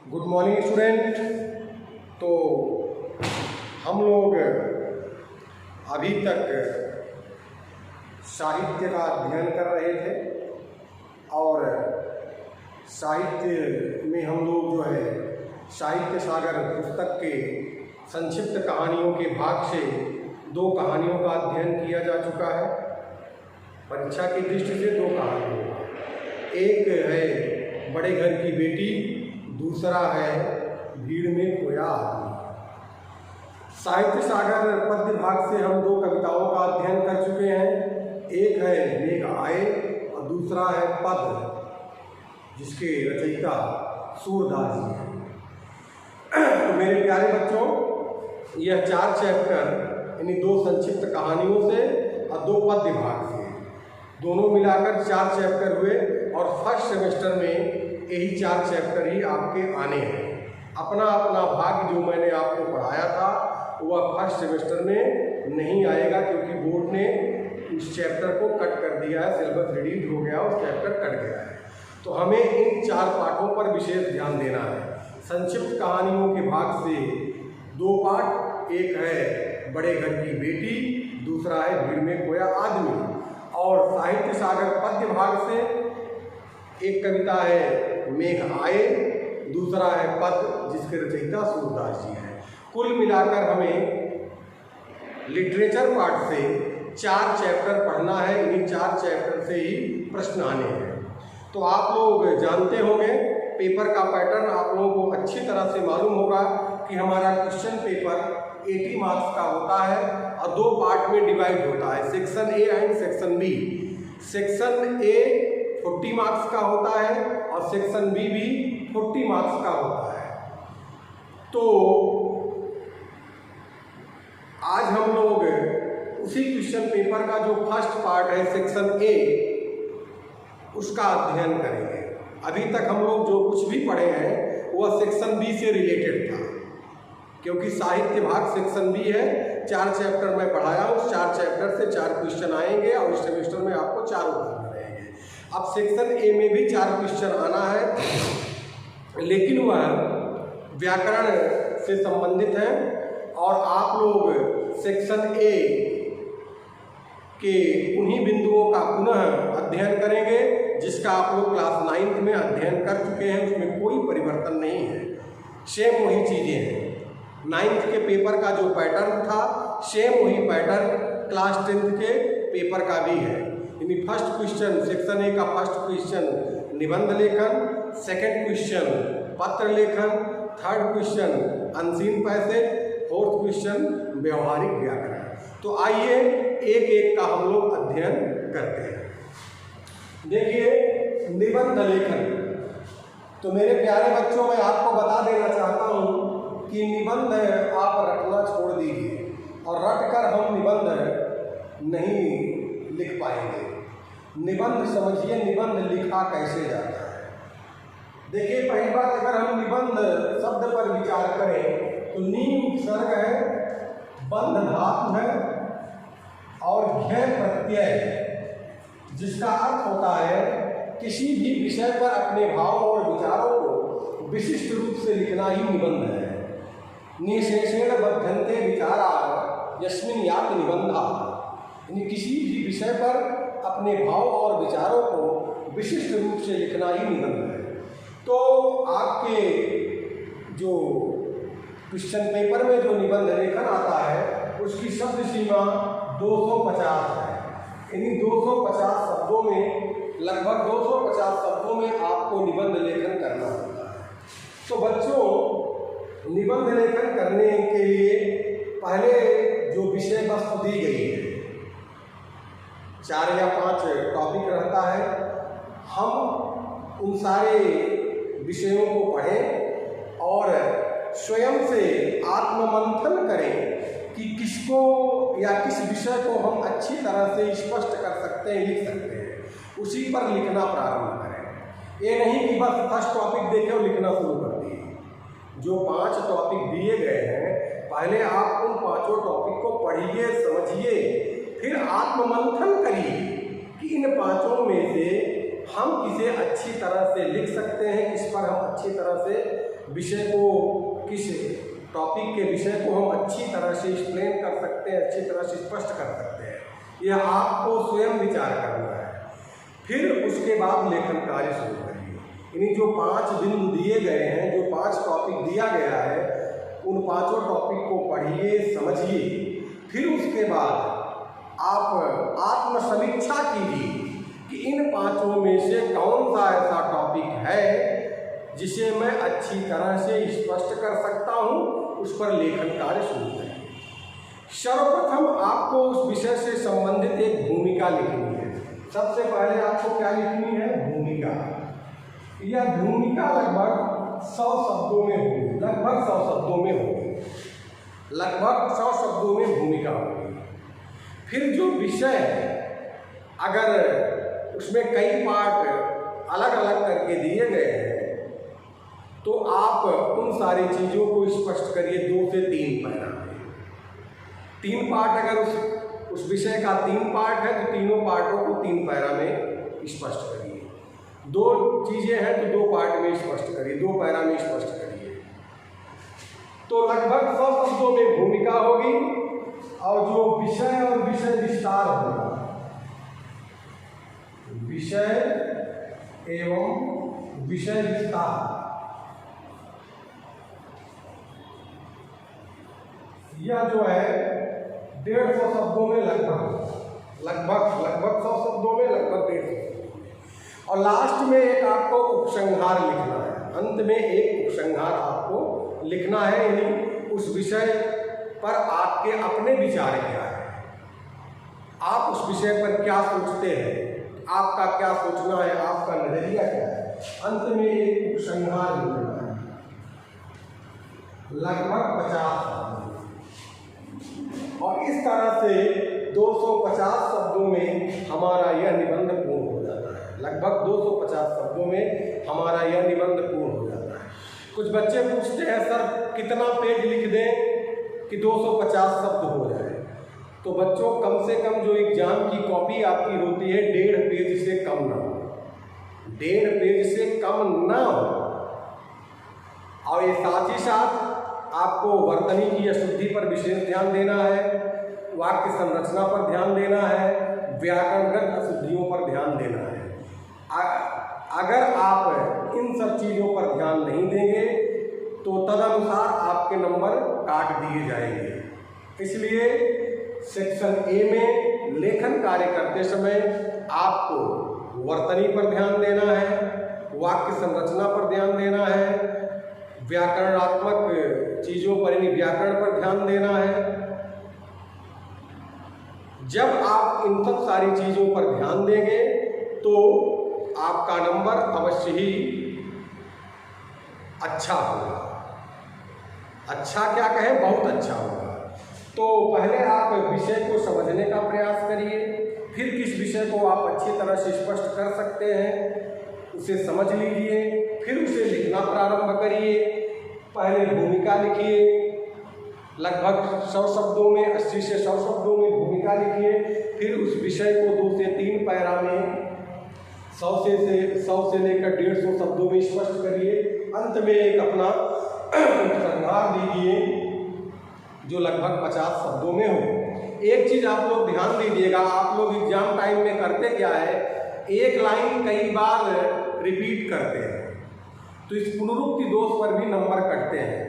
Good morning student. तो हम लोग अभी तक साहित्य का अध्ययन कर रहे थे और साहित्य में हम लोग जो है साहित्य सागर पुस्तक के संक्षिप्त कहानियों के भाग से 2 कहानियों का अध्ययन किया जा चुका है। परीक्षा की दृष्टि से 2 कहानियों, एक है बड़े घर की बेटी, दूसरा है भीड़ में खोया आदमी। साहित्य सागर पद्य भाग से हम 2 कविताओं का अध्ययन कर चुके हैं। एक है मेघ आए और दूसरा है पद, जिसके रचयिता सूरदास जी हैं। तो मेरे प्यारे बच्चों, यह 4 चैप्टर इन्हीं 2 संक्षिप्त कहानियों से और 2 पद्य भाग से, दोनों मिलाकर 4 चैप्टर हुए और फर्स्ट सेमेस्टर में यही 4 चैप्टर ही आपके आने हैं। अपना अपना भाग जो मैंने आपको पढ़ाया था वह फर्स्ट सेमेस्टर में नहीं आएगा, क्योंकि बोर्ड ने उस चैप्टर को कट कर दिया है, सिलेबस रिड्यूस हो गया, उस चैप्टर कट गया है। तो हमें इन 4 पाठों पर विशेष ध्यान देना है। संक्षिप्त कहानियों के भाग से 2 पाठ, एक है बड़े घर की बेटी, दूसरा है भीड़ में खोया आदमी। और साहित्य सागर पद्य भाग से एक कविता है मेघ आए, दूसरा है पद, जिसके रचयिता सूरदास जी हैं। कुल मिलाकर हमें लिटरेचर पार्ट से 4 चैप्टर पढ़ना है। इन्हीं 4 चैप्टर से ही प्रश्न आने हैं। तो आप लोग जानते होंगे, पेपर का पैटर्न आप लोगों को अच्छी तरह से मालूम होगा कि हमारा क्वेश्चन पेपर 80 मार्क्स का होता है और 2 पार्ट में डिवाइड होता है, section A and section B. Section A 40 marks का होता है और सेक्शन बी भी 40 मार्क्स का होता है। तो आज हम लोग उसी क्वेश्चन पेपर का जो फर्स्ट पार्ट है सेक्शन ए, उसका अध्ययन करेंगे। अभी तक हम लोग जो कुछ भी पढ़े हैं वह सेक्शन बी से रिलेटेड था, क्योंकि साहित्य भाग सेक्शन बी है। 4 चैप्टर मैं पढ़ाया हूँ, उस 4 चैप्टर से 4 क्वेश्चन आएंगे और इस सेमेस्टर में आपको 4 उठाने रहेंगे। अब सेक्शन ए में भी 4 क्वेश्चन आना है, लेकिन वह व्याकरण से संबंधित है और आप लोग सेक्शन ए के उन्हीं बिंदुओं का पुनः अध्ययन करेंगे जिसका आप लोग क्लास 9th में अध्ययन कर चुके हैं। उसमें कोई परिवर्तन नहीं है, सेम वही चीज़ें हैं। 9th के पेपर का जो पैटर्न था सेम वही पैटर्न क्लास 10th के पेपर का भी है। यानी फर्स्ट क्वेश्चन सेक्शन ए का फर्स्ट क्वेश्चन निबंध लेखन, सेकंड क्वेश्चन पत्र लेखन, third question unseen passage, fourth question व्यवहारिक व्याकरण। तो आइए एक एक का हम लोग अध्ययन करते हैं। देखिए निबंध लेखन। तो मेरे प्यारे बच्चों, मैं आपको बता देना चाहता हूँ कि निबंध आप रटना छोड़ दीजिए और रटकर हम निबंध नहीं लिख पाएंगे। निबंध समझिए, निबंध लिखा कैसे जाता है। देखिए पहली बात, अगर हम निबंध शब्द पर विचार करें तो नी उपसर्ग है, बंध धातु है और घय प्रत्यय है, जिसका अर्थ होता है किसी भी विषय पर अपने भाव और विचारों को विशिष्ट रूप से लिखना ही निबंध है। निशेषेण बध्यन्ते विचारा यस्मिन् याति निबंधा। यानी किसी भी विषय पर अपने भाव और विचारों को विशिष्ट रूप से लिखना ही निबंध है। तो आपके जो क्वेश्चन पेपर में जो निबंध लेखन आता है उसकी शब्द सीमा 250 है। इन्हीं 250 शब्दों में, लगभग 250 शब्दों में आपको निबंध लेखन करना होता है। तो बच्चों, निबंध लेखन करने के लिए पहले जो विषय वस्तु दी गई है, 4 या 5 टॉपिक रहता है, हम उन सारे विषयों को पढ़ें और स्वयं से आत्ममंथन करें कि किसको या किस विषय को हम अच्छी तरह से स्पष्ट कर सकते हैं, लिख सकते हैं, उसी पर लिखना प्रारंभ करें। ये नहीं कि बस फर्स्ट टॉपिक देखे और लिखना शुरू कर दिए। जो 5 टॉपिक दिए गए हैं, पहले आप उन 5 टॉपिक को पढ़िए, समझिए, फिर आत्ममंथन करिए कि इन 5 में से हम किसे अच्छी तरह से लिख सकते हैं, किस पर हम अच्छी तरह से विषय को, किस टॉपिक के विषय को हम अच्छी तरह से एक्सप्लेन कर सकते हैं, अच्छी तरह से स्पष्ट कर सकते हैं, यह आपको स्वयं विचार करना है। फिर उसके बाद लेखन कार्य शुरू करिए। यानी जो 5 बिंदु दिए गए हैं, जो 5 टॉपिक दिया गया है, उन 5 टॉपिक को पढ़िए, समझिए। फिर उसके बाद आप आत्मसमीक्षा कीजिए कि इन 5 में से कौन सा ऐसा टॉपिक है जिसे मैं अच्छी तरह से स्पष्ट कर सकता हूँ, उस पर लेखन कार्य शुरू करें। सर्वप्रथम आपको उस विषय से संबंधित एक भूमिका लिखनी है। सबसे पहले आपको क्या लिखनी है? भूमिका। यह भूमिका लगभग 100 शब्दों में होगी, लगभग 100 शब्दों में होगी, लगभग 100 शब्दों में भूमिका होगी। फिर जो विषय, अगर उसमें कई पार्ट अलग अलग करके दिए गए हैं, तो आप उन सारी चीज़ों को स्पष्ट करिए 2 से 3 पैरा में। 3 पार्ट, अगर उस विषय का 3 पार्ट है तो तीनों पार्टों को 3 पैरा में स्पष्ट करिए। 2 चीज़ें हैं तो 2 पार्ट में स्पष्ट करिए, 2 पैरा में स्पष्ट करिए। तो लगभग 100 शब्दों में भूमिका होगी और जो विषय और विषय विस्तार होगा, विषय एवं विषय विस्तार, यह जो है 150 शब्दों में लगभग 100 शब्दों में लगभग 150। और लास्ट में एक आपको उपसंहार लिखना है, अंत में एक उपसंहार आपको लिखना है। यानी उस विषय पर आपके अपने विचार क्या है, आप उस विषय पर क्या सोचते हैं, आपका क्या सोचना है, आपका नजरिया क्या है। अंत में एक उपसंहार लिखना है, लगभग 50। और इस तरह से 250 शब्दों में हमारा यह निबंध पूर्ण हो जाता है। लगभग 250 शब्दों में हमारा यह निबंध पूर्ण हो जाता है। कुछ बच्चे पूछते हैं, सर कितना पेज लिख दें कि 250 शब्द हो जाए? तो बच्चों, कम से कम जो एग्जाम की कॉपी आपकी होती है 1.5 पेज से कम ना हो, 1.5 पेज से कम ना हो। और ये साथ ही साथ आपको वर्तनी की अशुद्धि पर विशेष ध्यान देना है, वाक्य संरचना पर ध्यान देना है, व्याकरणगत अशुद्धियों पर ध्यान देना है। अगर आप इन सब चीज़ों पर ध्यान नहीं देंगे तो तदनुसार आपके नंबर काट दिए जाएंगे। इसलिए सेक्शन ए में लेखन कार्य करते समय आपको वर्तनी पर ध्यान देना है, वाक्य संरचना पर ध्यान देना है, व्याकरणात्मक चीज़ों पर यानी व्याकरण पर ध्यान देना है। जब आप इन सब सारी चीज़ों पर ध्यान देंगे तो आपका नंबर अवश्य ही अच्छा होगा। अच्छा क्या कहें, बहुत अच्छा होगा। तो पहले आप विषय को समझने का प्रयास करिए, फिर किस विषय को आप अच्छी तरह से स्पष्ट कर सकते हैं उसे समझ लीजिए, फिर उसे लिखना प्रारंभ करिए। पहले भूमिका लिखिए, लगभग 100 शब्दों में, 80 से 100 शब्दों में भूमिका लिखिए। फिर उस विषय को 2 से 3 पैरा में 100 से लेकर 150 शब्दों में स्पष्ट करिए। अंत में एक अपना उपसंहार दीजिए जो लगभग 50 शब्दों में हो। एक चीज़ आप लोग ध्यान दीजिएगा, आप लोग एग्जाम टाइम में करते क्या है, एक लाइन कई बार रिपीट करते हैं, तो इस पुनरुक्ति दोष पर भी नंबर कटते हैं।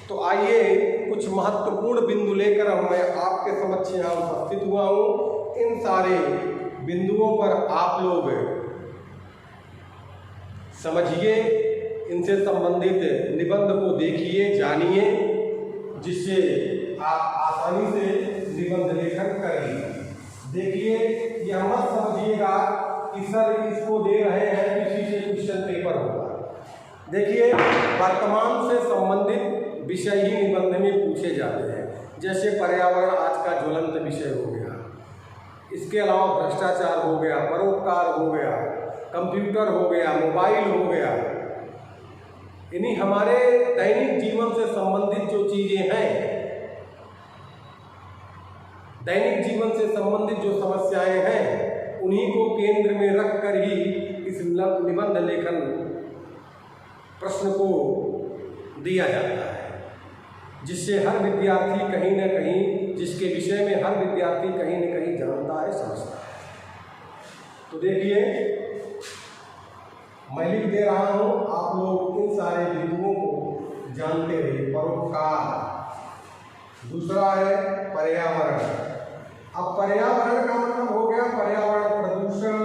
तो आइए कुछ महत्वपूर्ण बिंदु लेकर मैं आपके समक्ष यहाँ उपस्थित हुआ हूँ। इन सारे बिंदुओं पर आप लोग समझिए, इनसे संबंधित निबंध को देखिए, जानिए, जिससे आप आसानी से निबंध लेखन करेंगे। देखिए, यह मत समझिएगा कि सर इसको दे रहे हैं किसी से क्वेश्चन पेपर होगा। देखिए, वर्तमान से संबंधित विषय ही निबंध में पूछे जाते हैं। जैसे पर्यावरण आज का ज्वलंत विषय हो गया, इसके अलावा भ्रष्टाचार हो गया, परोपकार हो गया, कंप्यूटर हो गया, मोबाइल हो गया। इन्हीं हमारे दैनिक जीवन से संबंधित जो चीज़ें हैं, दैनिक जीवन से संबंधित जो समस्याएं हैं, उन्हीं को केंद्र में रखकर ही इस निबंध लेखन प्रश्न को दिया जाता है, जिससे हर विद्यार्थी कहीं न कहीं, जिसके विषय में हर विद्यार्थी कहीं न कहीं जानता है, समझता है। तो देखिए, मैं लिख दे रहा हूँ, आप लोग इन सारे बिंदुओं को जानते रहिए। परोपकार, दूसरा है पर्यावरण। अब पर्यावरण का मतलब हो गया पर्यावरण प्रदूषण,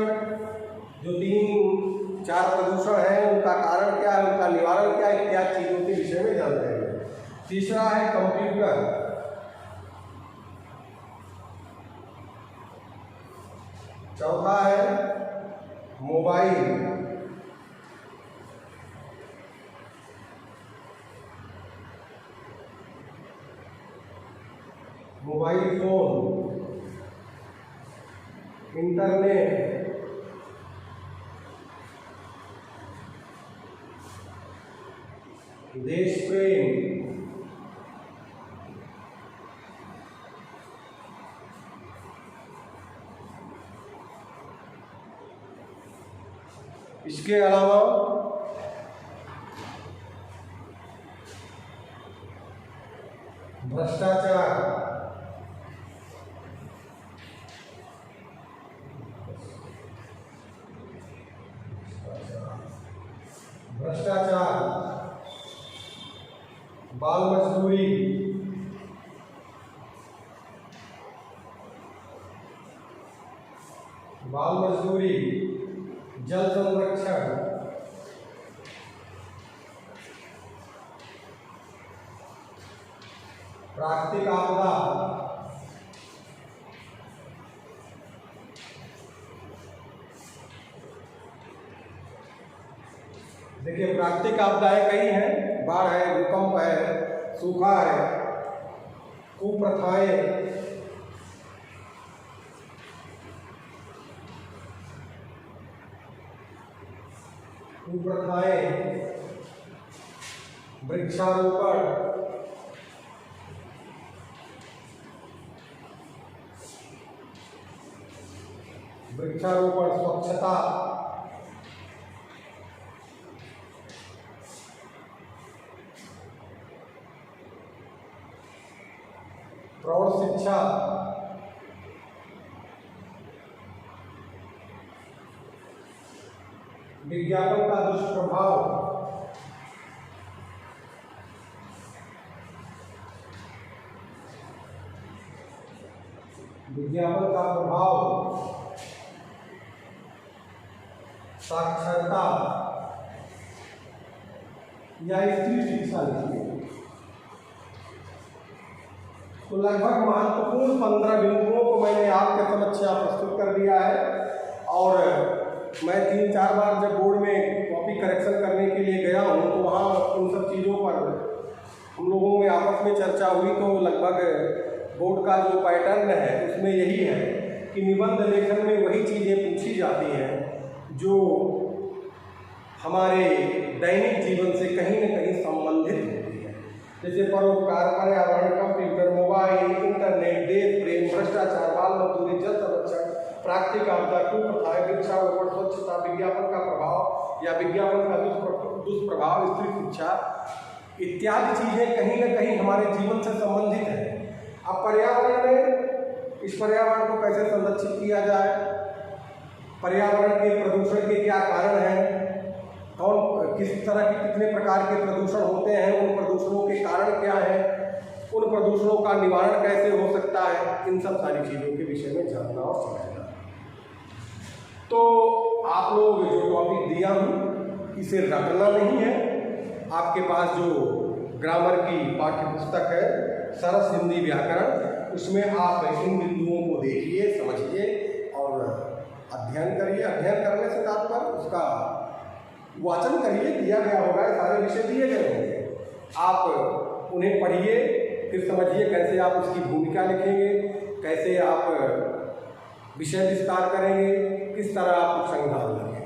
जो 3-4 प्रदूषण है उनका कारण क्या है, उनका निवारण क्या है, इत्यादि चीजों के विषय में जानते हैं। तीसरा है कंप्यूटर, चौथा है मोबाइल, मोबाइल फोन, इंटरनेट, देश प्रेम, इसके अलावा भ्रष्टाचार, बाल मजदूरी, जल संरक्षण, प्राकृतिक आपदा, देखिए प्राकृतिक आपदाएं कई हैं, बाढ़ है, भूकंप है, सूखा है, कुप्रथाएं, वृक्षारोपण, स्वच्छता, प्रौढ़ शिक्षा, विज्ञापन का दुष्प्रभाव, विज्ञापन का प्रभाव, साक्षरता या स्त्री शिक्षा लिखिए। तो लगभग महत्वपूर्ण 15 बिंदुओं को मैंने आपके समक्ष प्रस्तुत कर दिया है। और मैं 3-4 बार जब बोर्ड में कॉपी करेक्शन करने के लिए गया हूँ तो वहाँ उन सब चीज़ों पर हम लोगों में आपस में चर्चा हुई। तो लगभग बोर्ड का जो पैटर्न है उसमें यही है कि निबंध लेखन में वही चीज़ें पूछी जाती हैं जो हमारे दैनिक जीवन से कहीं न कहीं संबंधित होती है, जैसे परोपकार, पर्यावरण, कंप्यूटर, मोबाइल, इंटरनेट, देश प्रेम, भ्रष्टाचार, बाल मजदूरी, जल संरक्षण, प्राकृतिक आपदा, कुप्रथाएं, वृक्षारोपण, स्वच्छता, विज्ञापन का प्रभाव या विज्ञापन का दुष्प्रभाव, स्त्री शिक्षा इत्यादि चीज़ें कहीं न कहीं हमारे जीवन से संबंधित है। अब पर्यावरण में इस पर्यावरण को कैसे संरक्षित किया जाए, पर्यावरण के प्रदूषण के क्या कारण हैं, कौन किस तरह के कितने प्रकार के प्रदूषण होते हैं, उन प्रदूषणों के कारण क्या है, उन प्रदूषणों का निवारण कैसे हो सकता है, इन सब सारी चीज़ों के विषय में जानना और समझना। तो आप लोग जो टॉपिक दिया हूँ इसे रटना नहीं है। आपके पास जो ग्रामर की पाठ्य पुस्तक है सरस हिंदी व्याकरण, उसमें आप इन बिंदुओं को देखिए, समझिए और अध्ययन करिए। अध्ययन करने से तात्पर्य उसका वाचन करिए, दिया गया होगा, सारे विषय दिए गए होंगे, आप उन्हें पढ़िए, फिर समझिए कैसे आप उसकी भूमिका लिखेंगे, कैसे आप विषय विस्तार करेंगे, किस तरह आप उपसंहार लिखेंगे।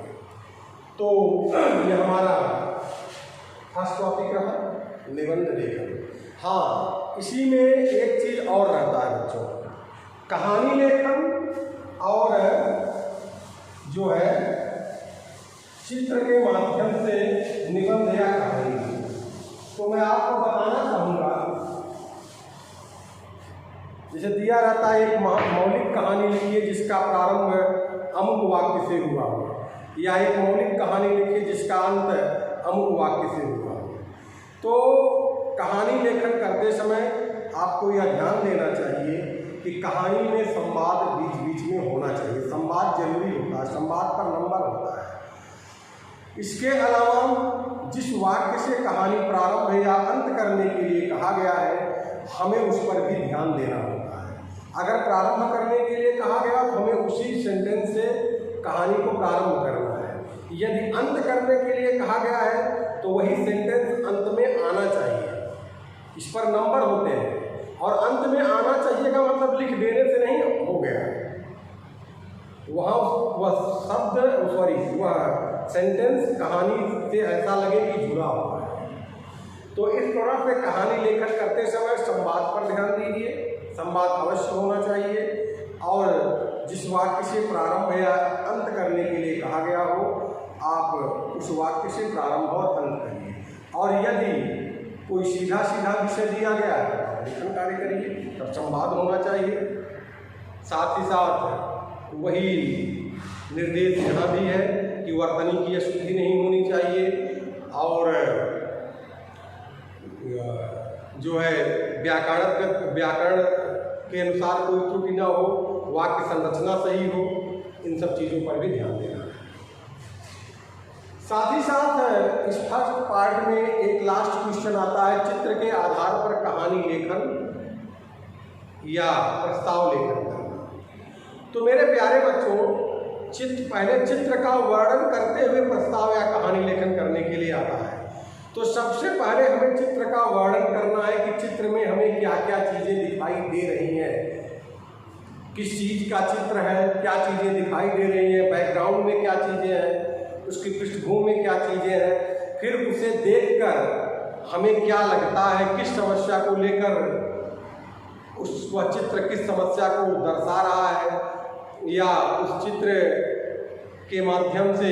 तो यह हमारा फर्स्ट टॉपिक रहा, निबंध लेखन। हाँ, इसी में एक चीज़ और रहता है बच्चों, कहानी लेखन और जो है चित्र के माध्यम से निबंध या कहानी। तो मैं आपको बताना चाहूँगा, जैसे दिया रहता है एक मौलिक कहानी लिखिए जिसका प्रारंभ अमुक वाक्य से हुआ हो, या एक मौलिक कहानी लिखिए जिसका अंत अमुक वाक्य से हुआ हो। तो कहानी लेखन करते समय आपको यह ध्यान देना चाहिए कि कहानी में संवाद बीच बीच में होना चाहिए। संवाद जरूरी होता है, संवाद पर नंबर होता है। इसके अलावा जिस वाक्य से कहानी प्रारंभ या अंत करने के लिए कहा गया है, हमें उस पर भी ध्यान देना होता है। अगर प्रारंभ करने के लिए कहा गया तो हमें उसी सेंटेंस से कहानी को प्रारंभ करना है। यदि अंत करने के लिए कहा गया है तो वही सेंटेंस अंत में आना चाहिए। इस पर नंबर होते हैं। और अंत में आना चाहिए का मतलब लिख देने से नहीं हो गया, वहाँ वह शब्द वह सेंटेंस कहानी से ऐसा लगे कि जुड़ा हुआ है। तो इस तरह से कहानी लेखन करते समय संवाद पर ध्यान दीजिए। संवाद अवश्य होना चाहिए और जिस वाक्य से प्रारंभ या अंत करने के लिए कहा गया हो, आप उस वाक्य से प्रारंभ और अंत करिए। और यदि कोई सीधा सीधा विषय दिया गया है लेखन कार्य करिए, तब संवाद होना चाहिए। साथ ही साथ वही निर्देश यहाँ भी है कि वर्तनी की अशुद्धि नहीं होनी चाहिए और जो है व्याकरण के अनुसार कोई त्रुटि ना हो, वाक्य संरचना सही हो, इन सब चीज़ों पर भी ध्यान देना है। साथ ही साथ इस फर्स्ट पार्ट में एक लास्ट क्वेश्चन आता है, चित्र के आधार पर कहानी लेखन या प्रस्ताव लेखन करना। तो मेरे प्यारे बच्चों, पहले चित्र का वर्णन करते हुए प्रस्ताव या कहानी लेखन करने के लिए आता है। तो सबसे पहले हमें चित्र का वर्णन करना है कि चित्र में हमें क्या क्या चीज़ें दिखाई दे रही हैं, किस चीज़ का चित्र है, क्या चीज़ें दिखाई दे रही हैं, बैकग्राउंड में क्या चीज़ें हैं, उसकी पृष्ठभूमि में क्या चीज़ें हैं। फिर उसे देखकर हमें क्या लगता है, किस समस्या को लेकर वह चित्र किस समस्या को दर्शा रहा है, या उस चित्र के माध्यम से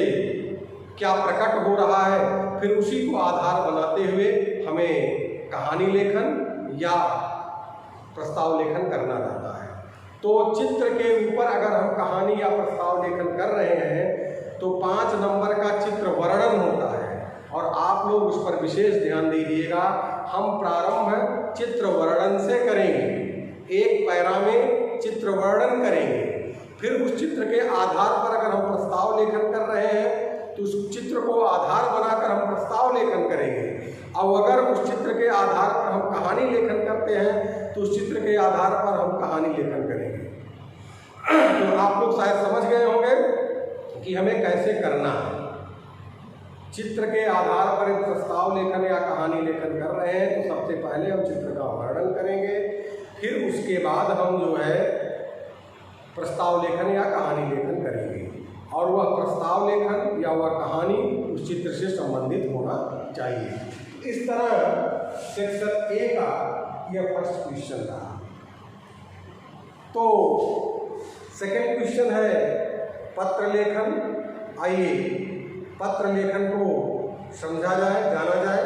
क्या प्रकट हो रहा है। फिर उसी को आधार बनाते हुए हमें कहानी लेखन या प्रस्ताव लेखन करना रहता है। तो चित्र के ऊपर अगर हम कहानी या प्रस्ताव लेखन कर रहे हैं तो 5 नंबर का चित्र वर्णन होता है और आप लोग उस पर विशेष ध्यान दीजिएगा। हम प्रारंभ चित्र वर्णन से करेंगे, एक पैरा में चित्र वर्णन करेंगे। फिर उस चित्र के आधार पर अगर हम प्रस्ताव लेखन कर रहे हैं तो उस चित्र को आधार बनाकर हम प्रस्ताव लेखन करेंगे। और अगर उस चित्र के आधार पर हम कहानी लेखन करते हैं तो उस चित्र के आधार पर हम कहानी लेखन करेंगे। तो आप लोग शायद समझ गए होंगे कि हमें कैसे करना है। चित्र के आधार पर प्रस्ताव लेखन या कहानी लेखन कर रहे हैं तो सबसे पहले हम चित्र का वर्णन करेंगे, फिर उसके बाद हम जो है प्रस्ताव लेखन या कहानी लेखन करेंगे। और वह प्रस्ताव लेखन या वह कहानी उस चित्र से संबंधित होना चाहिए। इस तरह सेक्शन ए का यह फर्स्ट क्वेश्चन था। तो सेकेंड क्वेश्चन है पत्र लेखन। आइए पत्र लेखन को समझा जाए, जाना जाए।